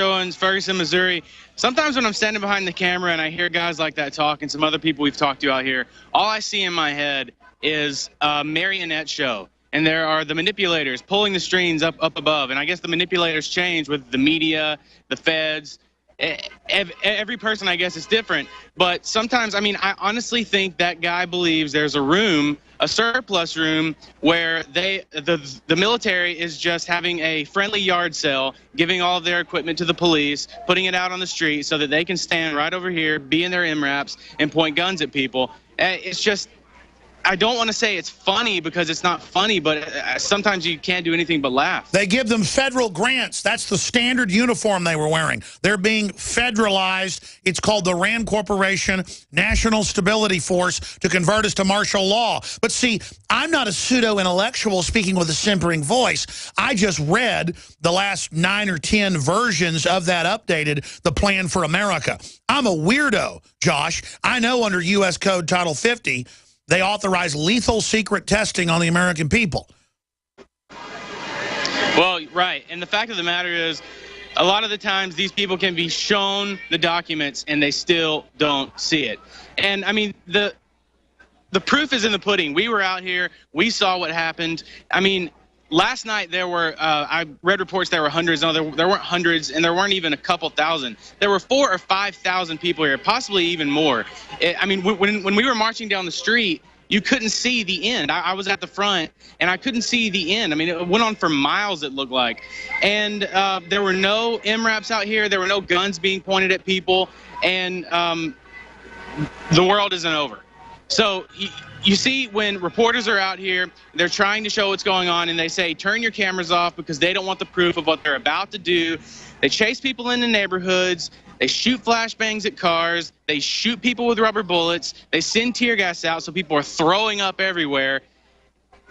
Show in Ferguson, Missouri. Sometimes when I'm standing behind the camera and I hear guys like that talk and some other people we've talked to out here, all I see in my head is a marionette show. And there are the manipulators pulling the strings up above. And I guess the manipulators change with the media, the feds. Every person, I guess, is different. But sometimes, I mean, I honestly think that guy believes there's a room, a surplus room, where the military is just having a friendly yard sale, giving all of their equipment to the police, putting it out on the street so that they can stand right over here, be in their MRAPs, and point guns at people. It's just, I don't want to say it's funny because it's not funny, but sometimes you can't do anything but laugh. They give them federal grants. That's the standard uniform they were wearing. They're being federalized. It's called the RAND Corporation, National Stability Force, to convert us to martial law. But see, I'm not a pseudo-intellectual speaking with a simpering voice. I just read the last 9 or 10 versions of that updated, The Plan for America. I'm a weirdo, Josh. I know under U.S. Code Title 50, they authorize lethal secret testing on the American people. Well, right. And the fact of the matter is, a lot of the times these people can be shown the documents and they still don't see it. And I mean, the proof is in the pudding. We were out here. We saw what happened. I mean, last night there were, I read reports there were hundreds. No, there weren't hundreds, and there weren't even a couple thousand. There were 4,000 or 5,000 people here, possibly even more. I mean, when we were marching down the street, you couldn't see the end. I was at the front, and I couldn't see the end. I mean, it went on for miles, it looked like. And there were no MRAPs out here. There were no guns being pointed at people, and the world isn't over. So you see, when reporters are out here, they're trying to show what's going on, and they say, turn your cameras off because they don't want the proof of what they're about to do. They chase people into neighborhoods. They shoot flashbangs at cars. They shoot people with rubber bullets. They send tear gas out so people are throwing up everywhere.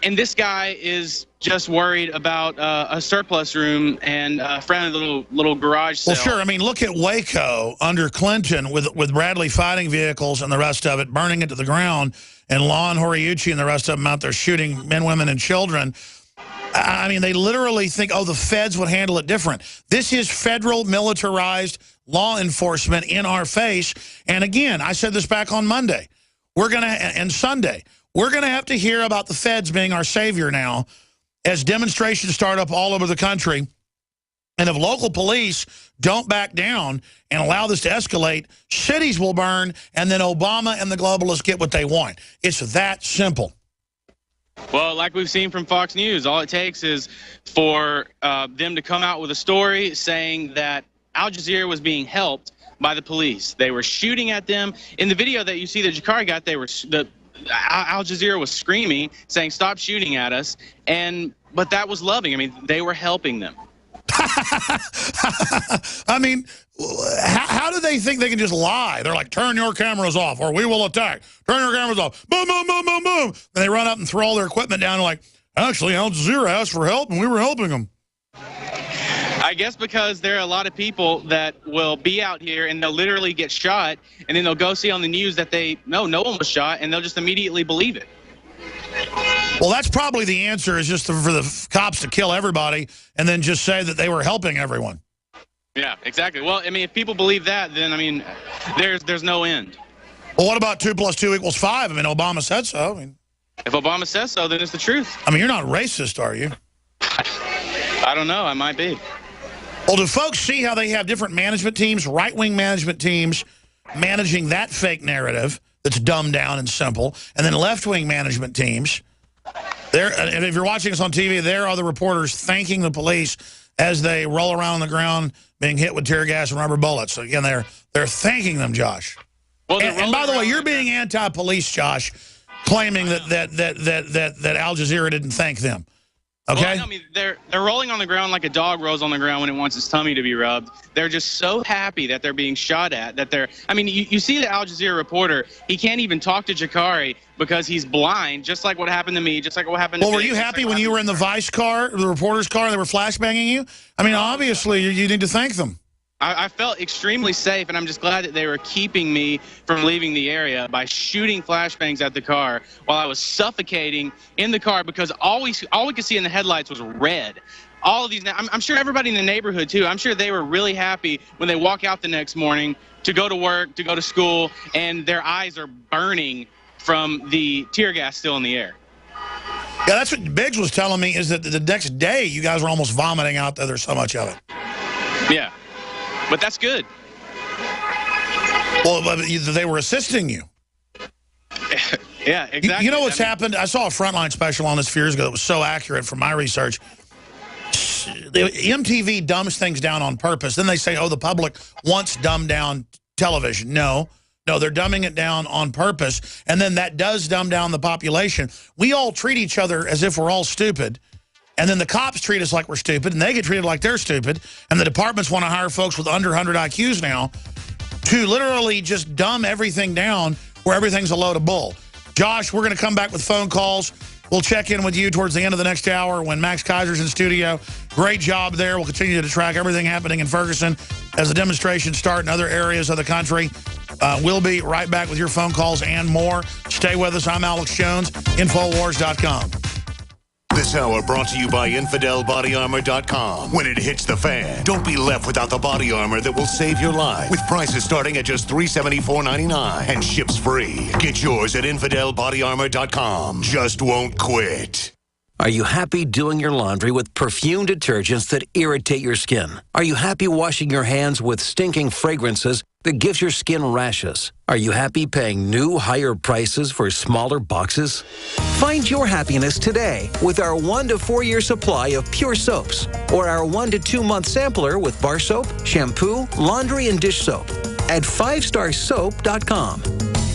And this guy is just worried about a surplus room and a friendly little garage sale. Well, sure. I mean, look at Waco under Clinton with Bradley fighting vehicles and the rest of it, burning it to the ground, and Lon Horiuchi and the rest of them out there shooting men, women, and children. I mean, they literally think, oh, the feds would handle it different. This is federal militarized law enforcement in our face. And again, I said this back on Monday. We're going to, and Sunday, we're going to have to hear about the feds being our savior now as demonstrations start up all over the country. And if local police don't back down and allow this to escalate, cities will burn, and then Obama and the globalists get what they want. It's that simple. Well, like we've seen from Fox News, all it takes is for them to come out with a story saying that Al Jazeera was being helped by the police. They were shooting at them. In the video that you see that Jakari got, Al Jazeera was screaming, saying, stop shooting at us. But that was loving. I mean, they were helping them. I mean, how do they think they can just lie? They're like, turn your cameras off or we will attack. Turn your cameras off. Boom, boom, boom, boom, boom. And they run up and throw all their equipment down and like, actually, Al Jazeera asked for help and we were helping them. I guess because there are a lot of people that will be out here and they'll literally get shot, and then they'll go see on the news that no one was shot, and they'll just immediately believe it. Well, that's probably the answer, is just for the cops to kill everybody and then just say that they were helping everyone. Yeah, exactly. Well, I mean, if people believe that, then, I mean, there's no end. Well, what about 2 + 2 = 5? I mean, Obama said so. I mean, if Obama says so, then it's the truth. I mean, you're not racist, are you? I don't know. I might be. Well, do folks see how they have different management teams, right-wing management teams, managing that fake narrative that's dumbed down and simple, and then left-wing management teams? And if you're watching us on TV, there are the reporters thanking the police as they roll around on the ground being hit with tear gas and rubber bullets. So again, they're thanking them, Josh. Well, and by the way, you're being anti-police, Josh, claiming that Al Jazeera didn't thank them. Okay. Well, I mean, they're rolling on the ground like a dog rolls on the ground when it wants its tummy to be rubbed. They're just so happy that they're being shot at, I mean, you see the Al Jazeera reporter, he can't even talk to Jakari because he's blind, just like what happened to me, just like what happened to Well, were you happy when you were in the Vice car, the reporter's car, and they were flashbanging you? I mean, obviously, you need to thank them. I felt extremely safe, and I'm just glad that they were keeping me from leaving the area by shooting flashbangs at the car while I was suffocating in the car, because all we could see in the headlights was red. all of these, I'm sure everybody in the neighborhood too, I'm sure they were really happy when they walk out the next morning to go to work, to go to school, and their eyes are burning from the tear gas still in the air. Yeah, that's what Biggs was telling me, is that the next day you guys were almost vomiting out that there's so much of it. Yeah, but that's good. Well, they were assisting you. Yeah, exactly. You know what's happened? I saw a Frontline special on this a few years ago that was so accurate from my research. MTV dumbs things down on purpose. Then they say, oh, the public wants dumbed down television. No, they're dumbing it down on purpose. And then that does dumb down the population. We all treat each other as if we're all stupid. And then the cops treat us like we're stupid, and they get treated like they're stupid. And the departments want to hire folks with under 100 IQs now to literally just dumb everything down where everything's a load of bull. Josh, we're going to come back with phone calls. We'll check in with you towards the end of the next hour when Max Keiser's in studio. Great job there. We'll continue to track everything happening in Ferguson as the demonstrations start in other areas of the country. We'll be right back with your phone calls and more. Stay with us. I'm Alex Jones, Infowars.com. This hour brought to you by InfidelBodyArmor.com. When it hits the fan, don't be left without the body armor that will save your life. With prices starting at just $374.99 and ships free. Get yours at InfidelBodyArmor.com. Just won't quit. Are you happy doing your laundry with perfume detergents that irritate your skin? Are you happy washing your hands with stinking fragrances that gives your skin rashes? Are you happy paying new, higher prices for smaller boxes? Find your happiness today with our 1 to 4 year supply of pure soaps or our 1 to 2 month sampler with bar soap, shampoo, laundry, and dish soap at 5starsoap.com.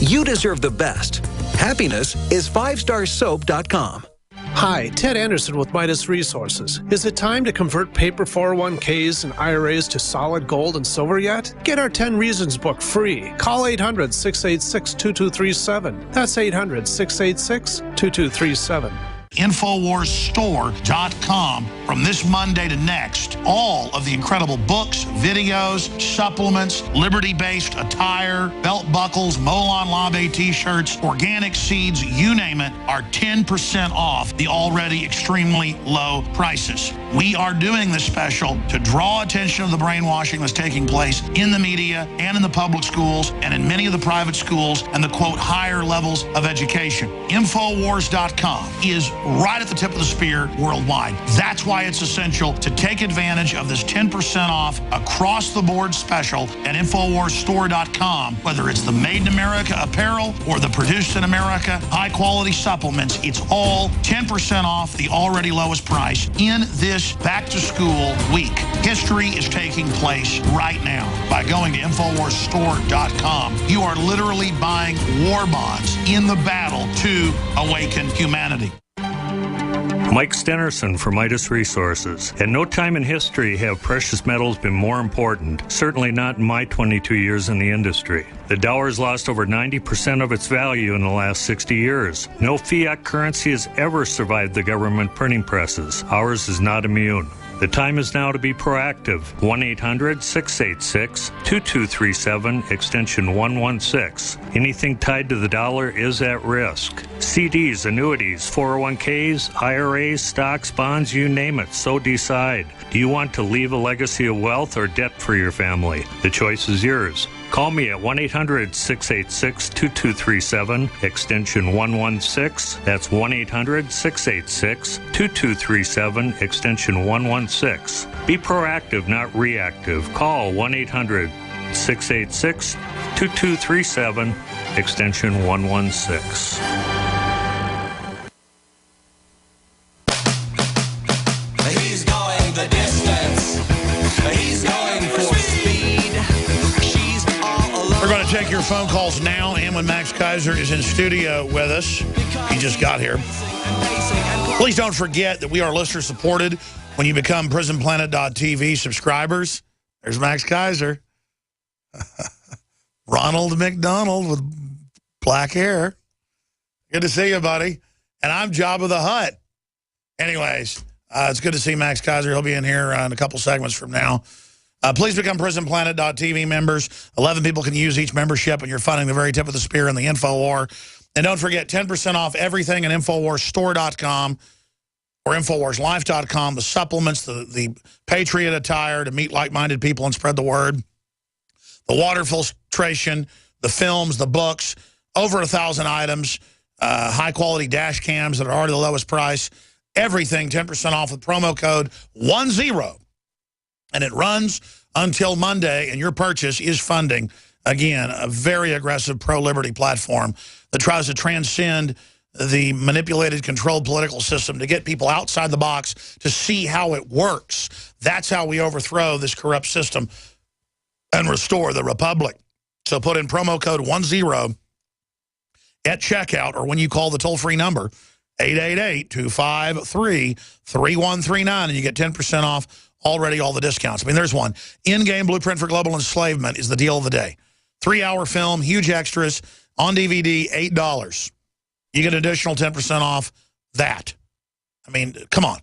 You deserve the best. Happiness is 5starsoap.com. Hi, Ted Anderson with Midas Resources. Is it time to convert paper 401ks and IRAs to solid gold and silver yet? Get our 10 Reasons book free. Call 800-686-2237. That's 800-686-2237. InfoWarsStore.com. From this Monday to next, all of the incredible books, videos, supplements, liberty-based attire, belt buckles, Molon Labe t-shirts, organic seeds, you name it, are 10% off the already extremely low prices. We are doing this special to draw attention to the brainwashing that's taking place in the media and in the public schools and in many of the private schools and the, quote, higher levels of education. InfoWars.com is right at the tip of the spear worldwide. That's why it's essential to take advantage of this 10% off across-the-board special at InfoWarsStore.com. Whether it's the Made in America apparel or the Produced in America high-quality supplements, it's all 10% off the already lowest price in this back-to-school week. History is taking place right now. By going to InfoWarsStore.com, you are literally buying war bonds in the battle to awaken humanity. Mike Stenerson for Midas Resources. At no time in history have precious metals been more important, certainly not in my 22 years in the industry. The dollar has lost over 90% of its value in the last 60 years. No fiat currency has ever survived the government printing presses. Ours is not immune. The time is now to be proactive. 1-800-686-2237, extension 116. Anything tied to the dollar is at risk. CDs, annuities, 401ks, IRAs, stocks, bonds, you name it, so decide. Do you want to leave a legacy of wealth or debt for your family? The choice is yours. Call me at 1-800-686-2237, extension 116. That's 1-800-686-2237, extension 116. Be proactive, not reactive. Call 1-800-686-2237, extension 116. He's going the distance. He's going for speed. She's all alone. We're going to take your phone calls now, and when Max Keiser is in studio with us, he just got here. Please don't forget that we are listener supported when you become PrisonPlanet.tv subscribers. There's Max Keiser. Ronald McDonald with black hair. Good to see you, buddy. And I'm Jabba the Hutt. Anyways, it's good to see Max Keiser. He'll be in here in a couple segments from now. Please become PrisonPlanet.tv members. 11 people can use each membership, and you're funding the very tip of the spear in the InfoWar. And don't forget, 10% off everything at InfoWarsStore.com. or InfoWarsLife.com, the supplements, the Patriot attire to meet like-minded people and spread the word, the water filtration, the films, the books, over 1,000 items, high-quality dash cams that are already the lowest price, everything 10% off with promo code 10. And it runs until Monday, and your purchase is funding, again, a very aggressive pro-liberty platform that tries to transcend the manipulated, controlled political system to get people outside the box to see how it works. That's how we overthrow this corrupt system and restore the republic. So put in promo code 10 at checkout, or when you call the toll-free number, 888-253-3139, and you get 10% off already all the discounts. I mean, there's one. In-Game Blueprint for Global Enslavement is the deal of the day. 3-hour film, huge extras, on DVD, $8. You get an additional 10% off that. I mean, come on.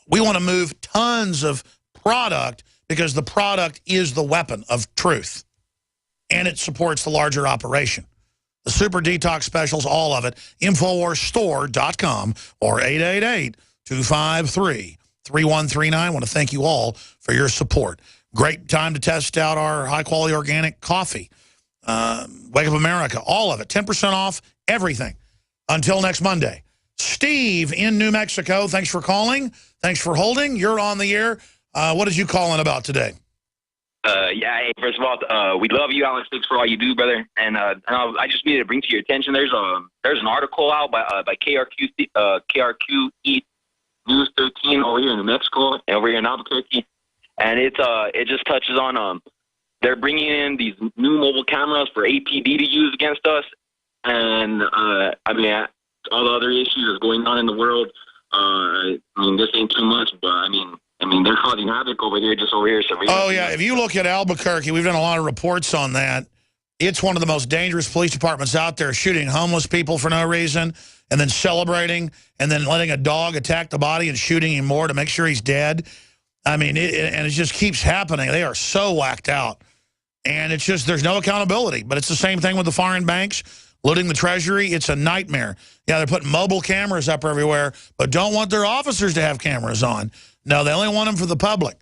We want to move tons of product because the product is the weapon of truth. And it supports the larger operation. The Super Detox specials, all of it, InfoWarsStore.com or 888-253-3139. I want to thank you all for your support. Great time to test out our high-quality organic coffee. Wake Up America, all of it, 10% off everything until next Monday. Steve in New Mexico, thanks for calling. Thanks for holding. You're on the air. What did you call in about today? Yeah, hey, first of all, we love you, Alex. Thanks for all you do, brother. And I just needed to bring to your attention, there's an article out by KRQE News 13 over here in New Mexico and over here in Albuquerque. And it just touches on they're bringing in these new mobile cameras for APD to use against us. And, I mean, all the other issues that's going on in the world, I mean, this ain't too much, but, I mean, they're causing havoc over here, just over here. So oh, yeah, if you look at Albuquerque, we've done a lot of reports on that. It's one of the most dangerous police departments out there, shooting homeless people for no reason, and then celebrating, and then letting a dog attack the body and shooting him more to make sure he's dead. I mean, and it just keeps happening. They are so whacked out. And it's just, there's no accountability. But it's the same thing with the foreign banks, looting the Treasury. It's a nightmare. Yeah, they're putting mobile cameras up everywhere, but don't want their officers to have cameras on. No, they only want them for the public.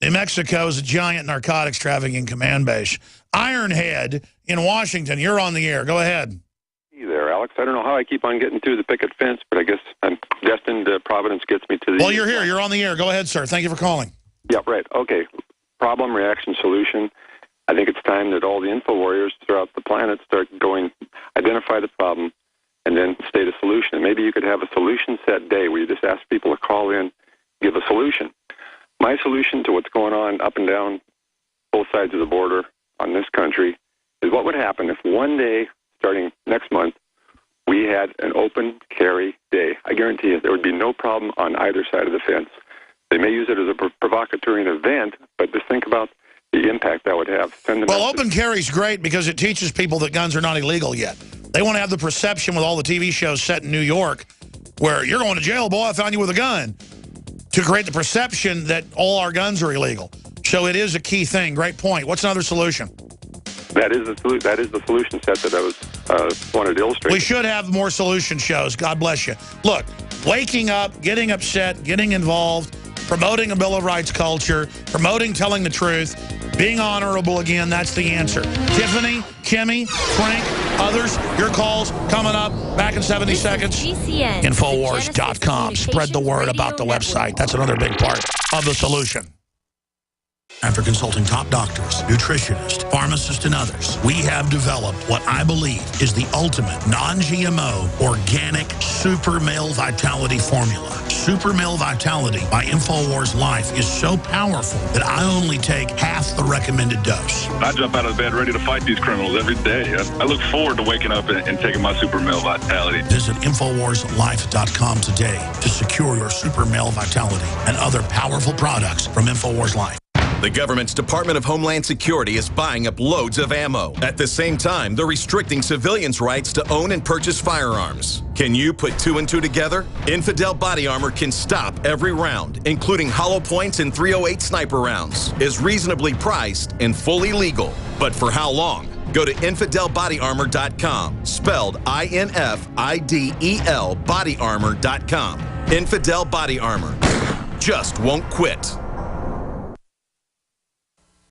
New Mexico is a giant narcotics trafficking command base. Ironhead in Washington, you're on the air. Go ahead. Hey there, Alex. I don't know how I keep on getting through the picket fence, but I guess I'm destined. Providence gets me to the... Well, you're here. You're on the air. Go ahead, sir. Thank you for calling. Yeah, right. Okay. Problem, reaction, solution. I think it's time that all the info warriors throughout the planet start going, identify the problem, and then state a solution. And maybe you could have a solution set day where you just ask people to call in, give a solution. My solution to what's going on up and down both sides of the border on this country is what would happen if one day, starting next month, we had an open carry day. I guarantee you there would be no problem on either side of the fence. They may use it as a provocateur event, but just think about the impact that would have. Well, open carry is great because it teaches people that guns are not illegal yet. They want to have the perception with all the TV shows set in New York where you're going to jail, boy, I found you with a gun, to create the perception that all our guns are illegal. So it is a key thing. Great point. What's another solution? That is the solution set that I was wanted to illustrate. We should have more solution shows. God bless you. Look, waking up, getting upset, getting involved, promoting a Bill of Rights culture, promoting telling the truth, being honorable again, that's the answer. Tiffany, Kimmy, Frank, others, your calls coming up. Back in 70 seconds. GCN, Infowars.com. Spread the word about the website. That's another big part of the solution. After consulting top doctors, nutritionists, pharmacists, and others, we have developed what I believe is the ultimate non-GMO organic Super Male Vitality formula. Super Male Vitality by InfoWars Life is so powerful that I only take half the recommended dose. I jump out of bed ready to fight these criminals every day. I look forward to waking up and taking my Super Male Vitality. Visit InfoWarsLife.com today to secure your Super Male Vitality and other powerful products from InfoWars Life. The government's Department of Homeland Security is buying up loads of ammo. At the same time, they're restricting civilians' rights to own and purchase firearms. Can you put two and two together? Infidel Body Armor can stop every round, including hollow points and .308 sniper rounds, is reasonably priced and fully legal. But for how long? Go to InfidelBodyArmor.com, spelled INFIDEL bodyarmor.com. Infidel Body Armor just won't quit.